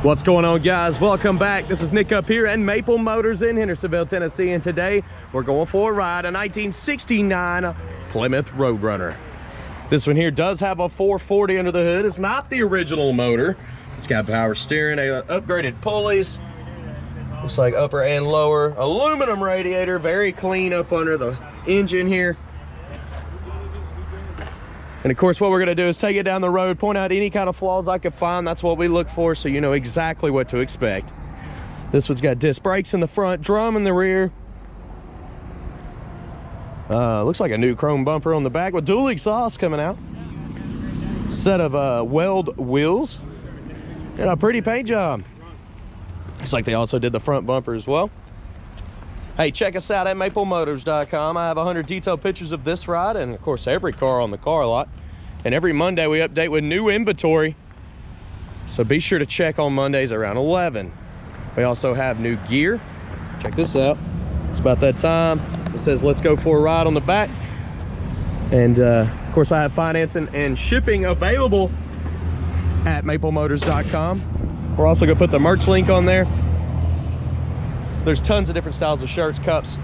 What's going on, guys? Welcome back. This is Nick up here at Maple Motors in Hendersonville, Tennessee, and today we're going for a ride, a 1969 Plymouth Roadrunner. This one here does have a 440 under the hood. It's not the original motor. It's got power steering, upgraded pulleys. Looks like upper and lower aluminum radiator, very clean up under the engine here. And of course, what we're gonna do is take it down the road, point out any kind of flaws I could find. That's what we look for, so you know exactly what to expect. This one's got disc brakes in the front, drum in the rear. Looks like a new chrome bumper on the back with dual exhaust coming out. Set of weld wheels and a pretty paint job. Looks like they also did the front bumper as well. Hey, check us out at maplemotors.com. I have 100 detailed pictures of this ride and, of course, every car on the car lot. And every Monday we update with new inventory. So be sure to check on Mondays around 11. We also have new gear. Check this out. It's about that time. It says, let's go for a ride on the back. And, of course, I have financing and shipping available at maplemotors.com. We're also going to put the merch link on there. There's tons of different styles of shirts, cups,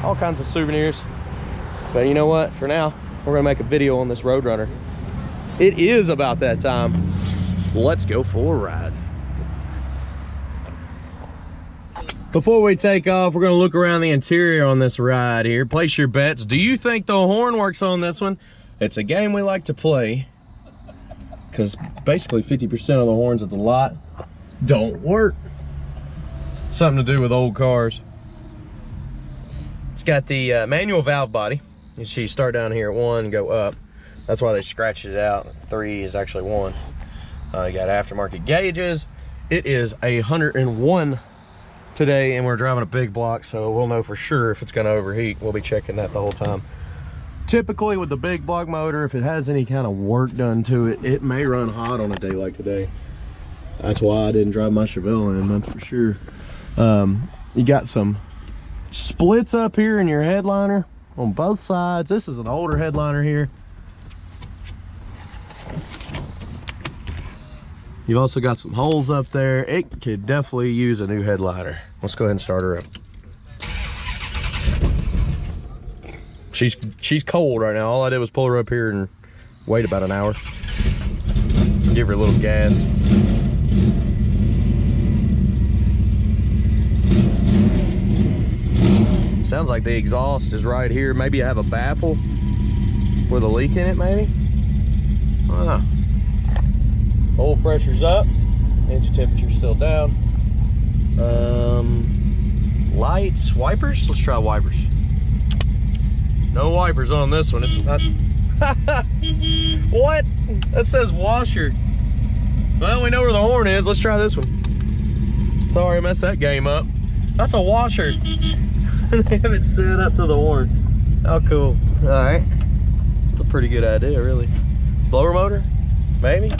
all kinds of souvenirs. But you know what? For now, we're gonna make a video on this Roadrunner. It is about that time. Let's go for a ride. Before we take off, we're gonna look around the interior on this ride here. Place your bets. Do you think the horn works on this one? It's a game we like to play because basically 50% of the horns at the lot don't work. Something to do with old cars. It's got the manual valve body. You see, you start down here at 1 and go up. That's why they scratched it out. 3 is actually 1. You got aftermarket gauges. It is 101 today, and we're driving a big block, so we'll know for sure if it's going to overheat. We'll be checking that the whole time. Typically, with the big block motor, if it has any kind of work done to it, it may run hot on a day like today. That's why I didn't drive my Chevelle in, that's for sure. You got some splits up here in your headliner on both sides. This is an older headliner here. You've also got some holes up there. It could definitely use a new headliner. Let's go ahead and start her up. She's cold right now. All I did was pull her up here and wait about an hour. Give her a little gas. Sounds like the exhaust is right here. Maybe I have a baffle with a leak in it, maybe? I don't know. Oil pressure's up. Engine temperature's still down. Lights, wipers? Let's try wipers. No wipers on this one. It's not. What? That says washer. Well, we know where the horn is. Let's try this one. Sorry, I messed that game up. That's a washer. They have it set up to the horn. How cool. All right. It's a pretty good idea, really. Blower motor? Maybe?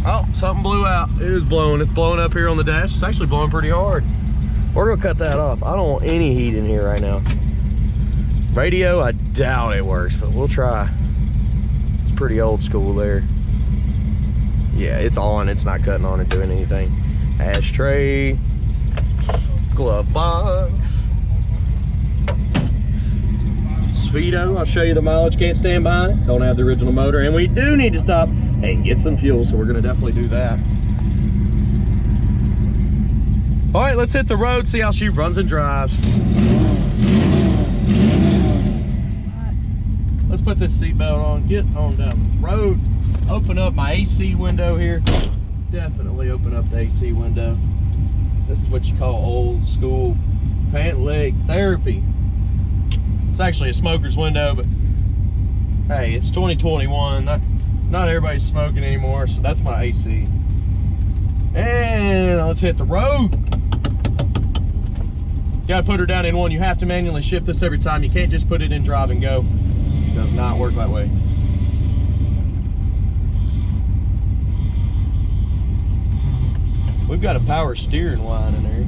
Oh, something blew out. It is blowing. It's blowing up here on the dash. It's actually blowing pretty hard. We're gonna cut that off. I don't want any heat in here right now. Radio, I doubt it works, but we'll try. It's pretty old school there. Yeah, it's on. It's not cutting on or doing anything. Ashtray, glove box, speedo. I'll show you the mileage. Can't stand behind it. Don't have the original motor, and we do need to stop and get some fuel, so we're gonna definitely do that. All right, let's hit the road, see how she runs and drives. Let's put this seatbelt on, get on down the road, open up my AC window here. Definitely open up the AC window. This is what you call old school pant leg therapy. It's actually a smoker's window, but hey, it's 2021. Not everybody's smoking anymore, so that's my AC. And let's hit the road. You gotta put her down in 1. You have to manually shift this every time. You can't just put it in drive and go. It does not work that way. We've got a power steering line in there.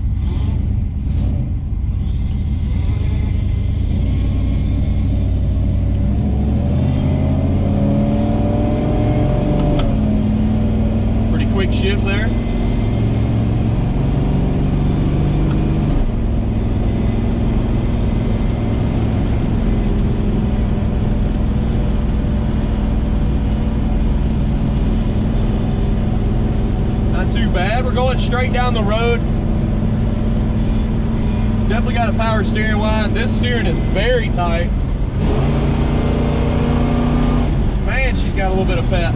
hours there. Not too bad. We're going straight down the road. Definitely got a power steering wide. This steering is very tight. Man, she's got a little bit of pep.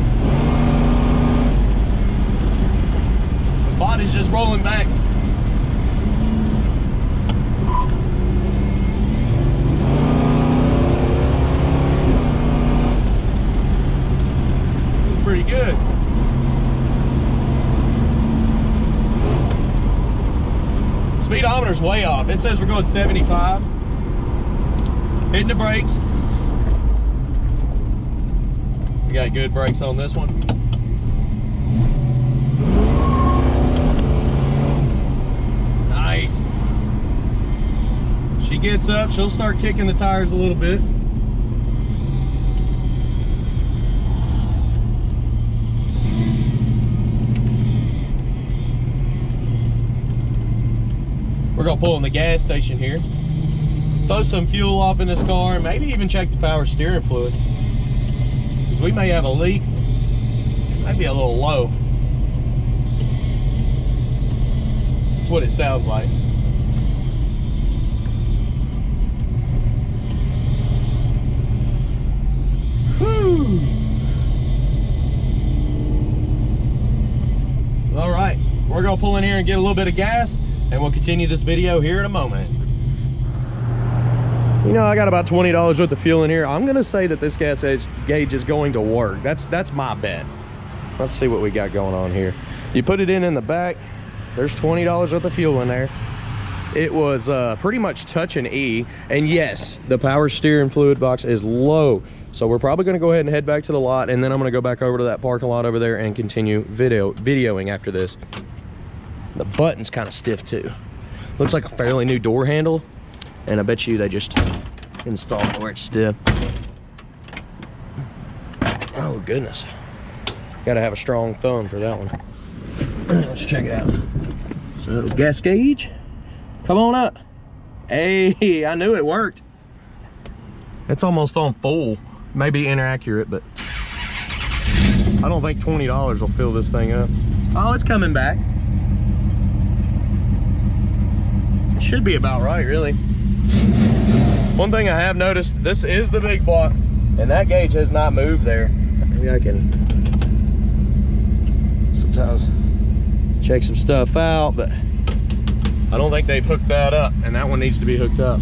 The body's just rolling back. It's pretty good. Speedometer's way off. It says we're going 75. Hitting the brakes. We got good brakes on this one. Nice. She gets up, she'll start kicking the tires a little bit. We're gonna pull in the gas station here, throw some fuel off in this car, and maybe even check the power steering fluid, because we may have a leak. It might be a little low. That's what it sounds like. Whew. All right, we're gonna pull in here and get a little bit of gas, and we'll continue this video here in a moment. You know, I got about $20 worth of fuel in here. I'm gonna say that this gas gauge is going to work. That's my bet. Let's see what we got going on here. You put it in the back. There's $20 worth of fuel in there. It was pretty much touch and E. And yes, the power steering fluid box is low. So we're probably gonna go ahead and head back to the lot, and then I'm gonna go back over to that parking lot over there and continue videoing after this. The button's kind of stiff too. Looks like a fairly new door handle, and I bet you they just installed it where it's stiff. Oh goodness. Gotta have a strong thumb for that one. Let's check it out. So gas gauge, come on up. Hey, I knew it worked. It's almost on full. Maybe inaccurate, but I don't think $20 will fill this thing up. Oh, it's coming back. Should be about right, really. One thing I have noticed, this is the big block, and that gauge has not moved there. Maybe I can sometimes check some stuff out, but I don't think they've hooked that up, and that one needs to be hooked up.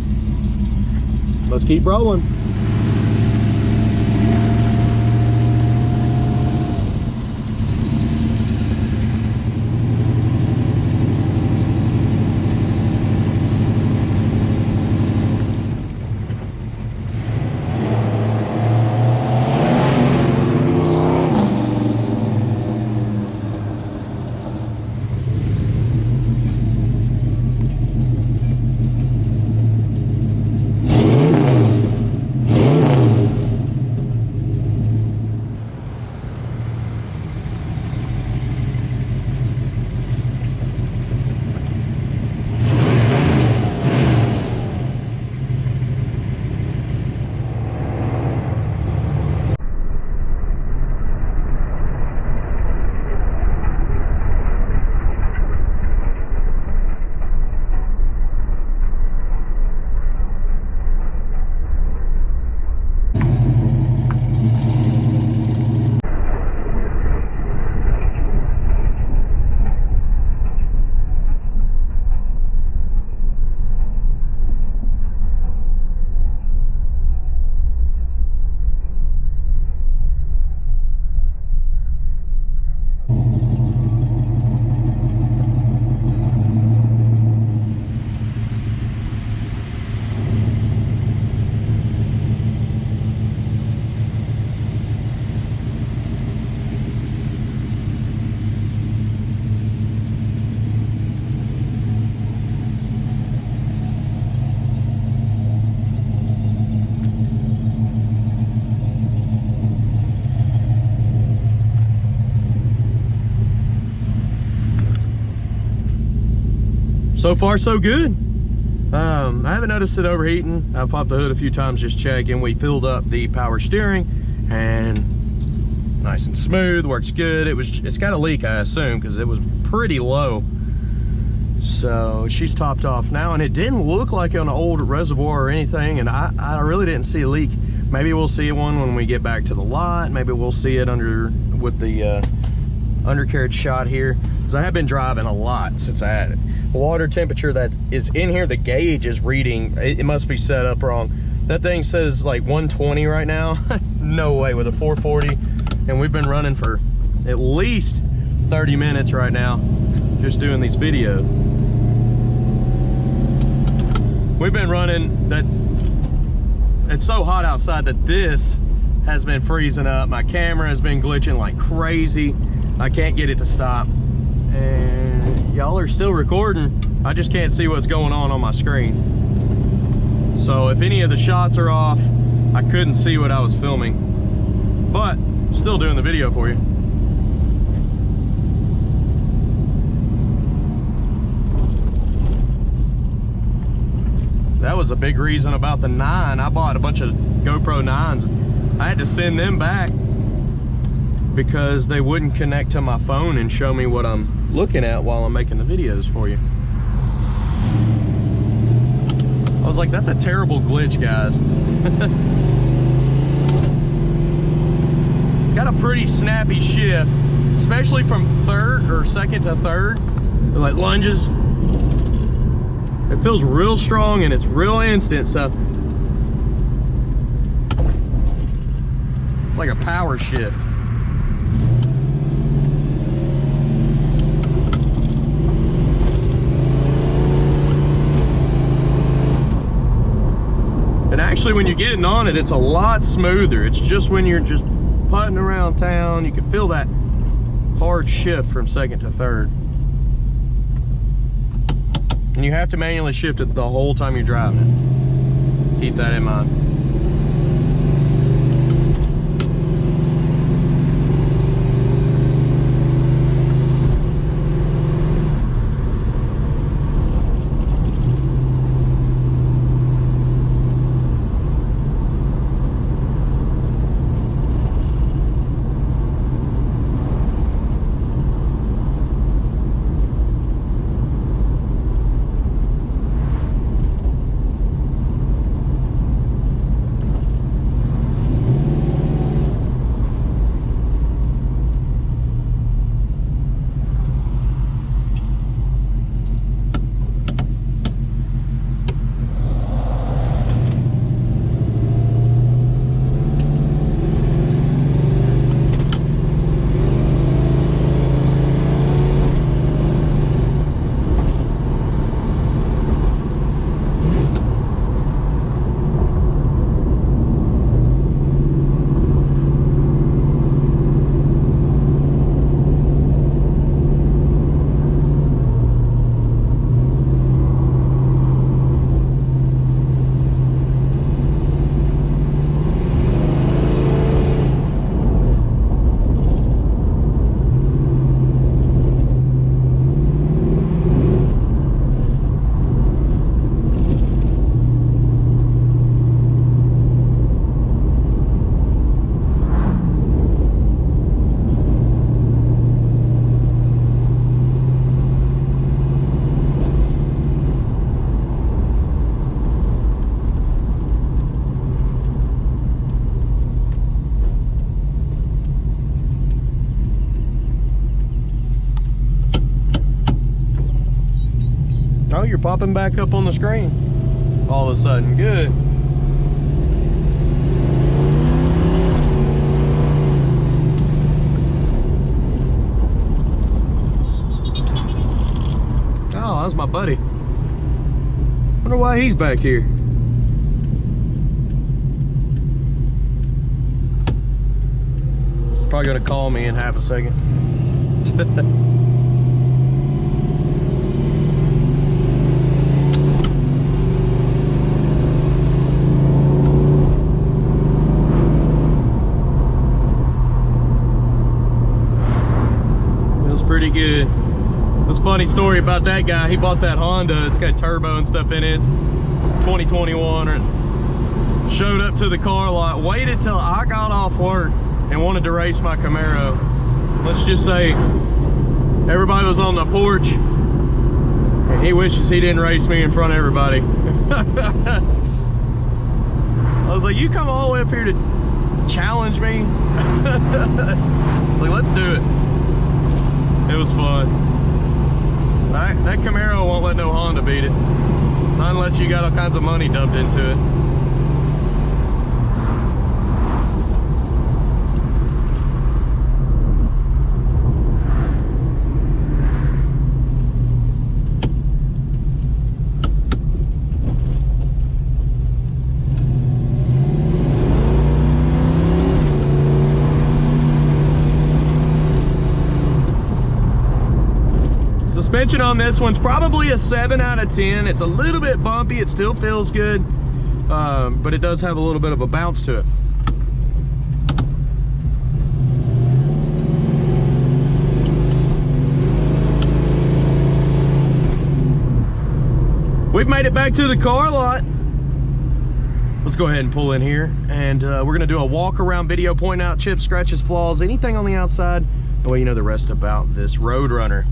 Let's keep rolling. so far so good. I haven't noticed it overheating. I've popped the hood a few times just checking. We filled up the power steering and nice and smooth, works good. It's got a leak, I assume, because it was pretty low. So she's topped off now, and it didn't look like an old reservoir or anything, and I really didn't see a leak. Maybe we'll see one when we get back to the lot. Maybe we'll see it with the undercarriage shot here, because I have been driving a lot since I had it. The water temperature that is in here, the gauge is reading, it must be set up wrong. That thing says like 120 right now. No way, with a 440. And we've been running for at least 30 minutes right now, just doing these videos. We've been running that, it's so hot outside that this has been freezing up. My camera has been glitching like crazy. I can't get it to stop. And y'all are still recording. I just can't see what's going on my screen. So if any of the shots are off, I couldn't see what I was filming, but still doing the video for you. That was a big reason about the 9. I bought a bunch of GoPro 9s. I had to send them back because they wouldn't connect to my phone and show me what I'm looking at while I'm making the videos for you. I was like, that's a terrible glitch, guys. It's got a pretty snappy shift, especially from third or second to third. It like lunges. It feels real strong and it's real instant, so it's like a power shift. And actually, when you're getting on it, it's a lot smoother. It's just when you're just putting around town, you can feel that hard shift from second to third. And you have to manually shift it the whole time you're driving it. Keep that in mind. Oh, you're popping back up on the screen all of a sudden. Good. Oh, that was my buddy. Wonder why he's back here. Probably gonna call me in half a second. Pretty good. There's a funny story about that guy. He bought that Honda. It's got turbo and stuff in it. It's 2021. And showed up to the car lot, waited till I got off work and wanted to race my Camaro. Let's just say everybody was on the porch and he wishes he didn't race me in front of everybody. I was like, you come all the way up here to challenge me? Like, let's do it. It was fun. That Camaro won't let no Honda beat it. Not unless you got all kinds of money dumped into it. Suspension on this one's probably a 7 out of 10. It's a little bit bumpy. It still feels good, but it does have a little bit of a bounce to it. We've made it back to the car lot. Let's go ahead and pull in here, and we're gonna do a walk around video, pointing out chips, scratches, flaws, anything on the outside, the way you know the rest about this Roadrunner.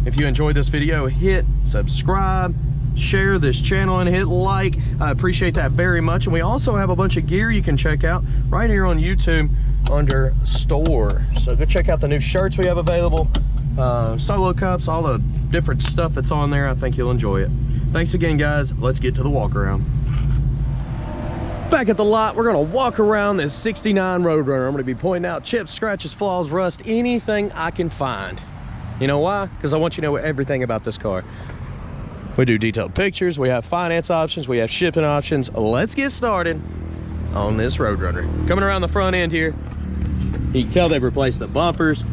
If you enjoyed this video, hit subscribe, share this channel, and hit like. I appreciate that very much. And we also have a bunch of gear you can check out right here on YouTube under store. So go check out the new shirts we have available, solo cups, all the different stuff that's on there. I think you'll enjoy it. Thanks again, guys. Let's get to the walk around. Back at the lot, we're gonna walk around this 69 Roadrunner. I'm gonna be pointing out chips, scratches, flaws, rust, anything I can find. You know why? Because I want you to know everything about this car. We do detailed pictures, we have finance options, we have shipping options. Let's get started on this Roadrunner. Coming around the front end here, you can tell they've replaced the bumpers.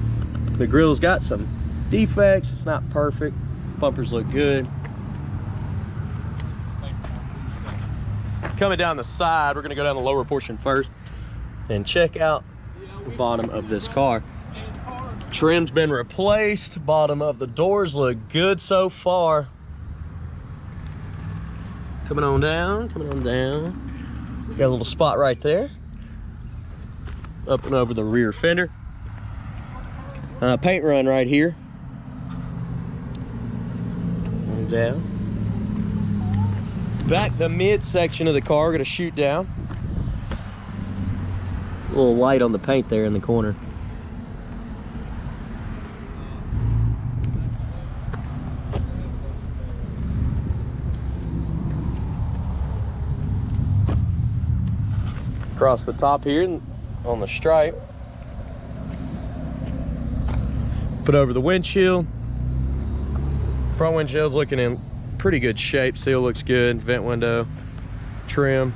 The grill's got some defects, it's not perfect. Bumpers look good. Coming down the side, we're gonna go down the lower portion first and check out the bottom of this car. Trim's been replaced. Bottom of the doors look good so far. Coming on down, coming on down. Got a little spot right there. Up and over the rear fender. Paint run right here. And down. Back the midsection of the car, we're gonna shoot down. A little light on the paint there in the corner. Across the top here on the stripe. Put over the windshield. Front windshield's looking in pretty good shape. Seal looks good. Vent window, trim.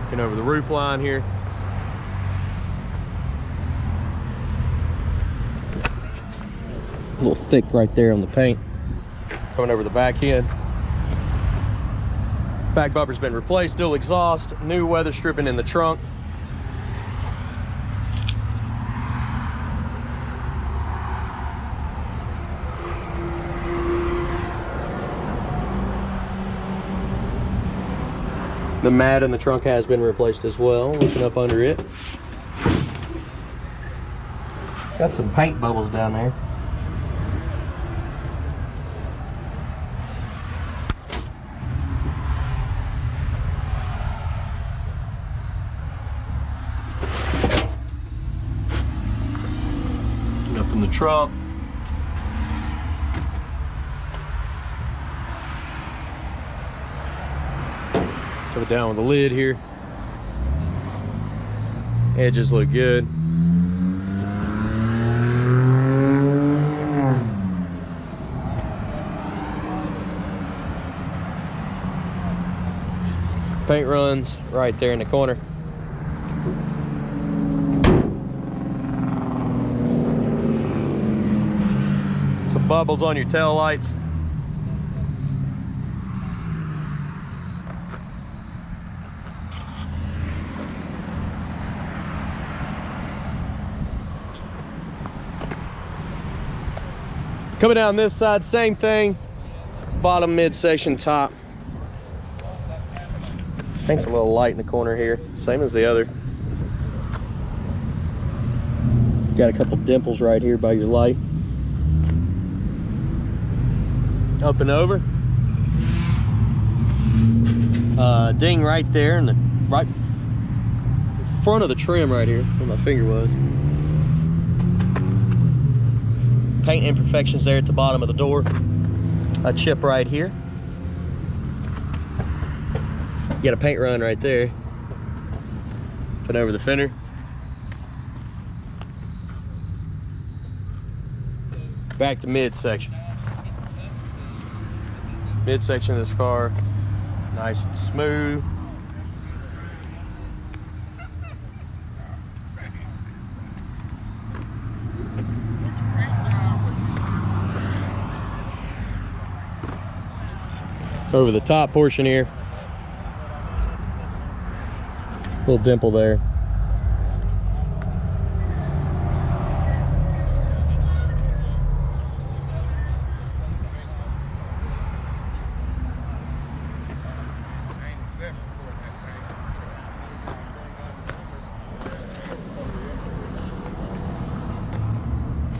Looking over the roof line here. A little thick right there on the paint. Coming over the back end. Back bumper's been replaced, dual exhaust, new weather stripping in the trunk. The mat in the trunk has been replaced as well, looking up under it. Got some paint bubbles down there. Up in the trunk. Put it down with the lid here. Edges look good. Paint runs right there in the corner. Some bubbles on your tail lights. Coming down this side, same thing. Bottom, midsection, top. Paint's a little light in the corner here, same as the other. Got a couple dimples right here by your light. Up and over. Ding right there in the right front of the trim right here where my finger was. Paint imperfections there at the bottom of the door. A chip right here. Got a paint run right there. Put over the fender. Back to midsection. Midsection of this car, nice and smooth. Over the top portion here, little dimple there.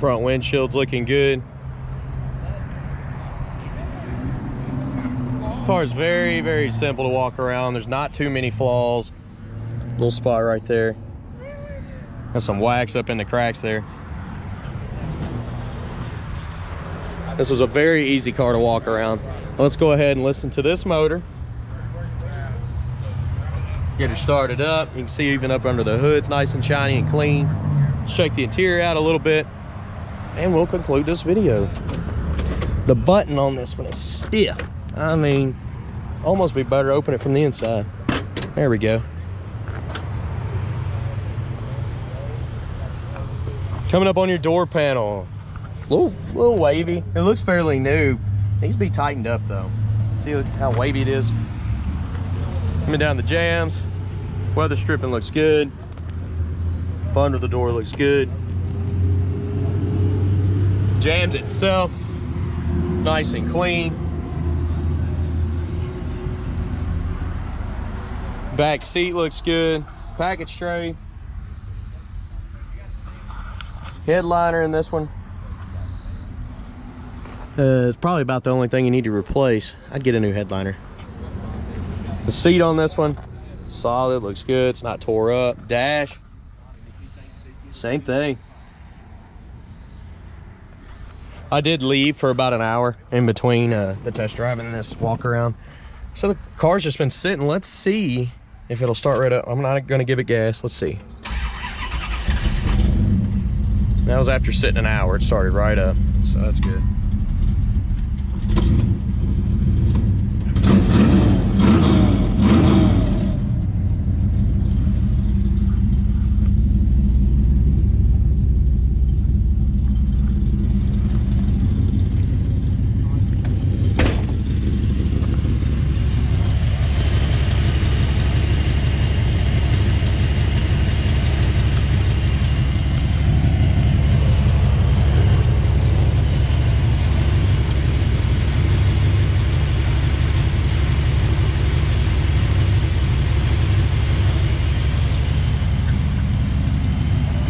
Front windshield's looking good. This car is very, very simple to walk around. There's not too many flaws. Little spot right there. Got some wax up in the cracks there. This was a very easy car to walk around. Let's go ahead and listen to this motor. Get her started up. You can see even up under the hood, it's nice and shiny and clean. Let's check the interior out a little bit, and we'll conclude this video. The button on this one is stiff. I mean, almost be better to open it from the inside. There we go. Coming up on your door panel, little wavy. It looks fairly new. Needs to be tightened up though. See how wavy it is. Coming down the jams, weather stripping looks good. Under the door looks good. Jams itself, nice and clean. Back seat looks good. Package tray. Headliner in this one. It's probably about the only thing you need to replace. I'd get a new headliner. The seat on this one, solid, looks good. It's not tore up. Dash, same thing. I did leave for about an hour in between the test drive and this walk around. So the car's just been sitting. Let's see if it'll start right up. I'm not gonna give it gas. Let's see. That was after sitting an hour. It started right up, so that's good.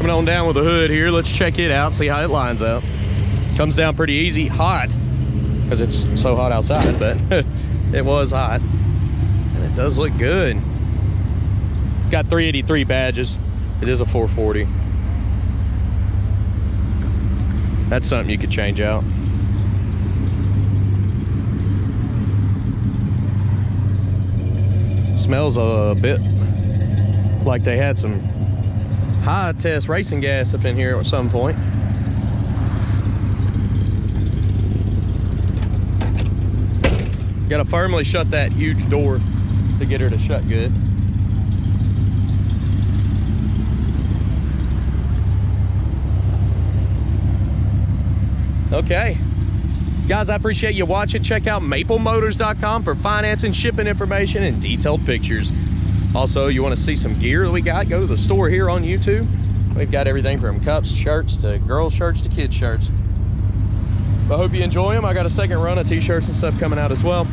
On down with the hood here, let's check it out, see how it lines up. Comes down pretty easy. Hot because it's so hot outside, but it was hot and it does look good. Got 383 badges. It is a 440. That's something you could change out. Smells a bit like they had some high test racing gas up in here at some point. Gotta firmly shut that huge door to get her to shut good. Okay. Guys, I appreciate you watching. Check out maplemotors.com for finance and shipping information and detailed pictures. Also, you want to see some gear that we got, go to the store here on YouTube. We've got everything from cups, shirts, to girls' shirts, to kids' shirts. I hope you enjoy them. I got a second run of t-shirts and stuff coming out as well.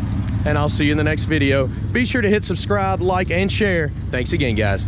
And I'll see you in the next video. Be sure to hit subscribe, like, and share. Thanks again, guys.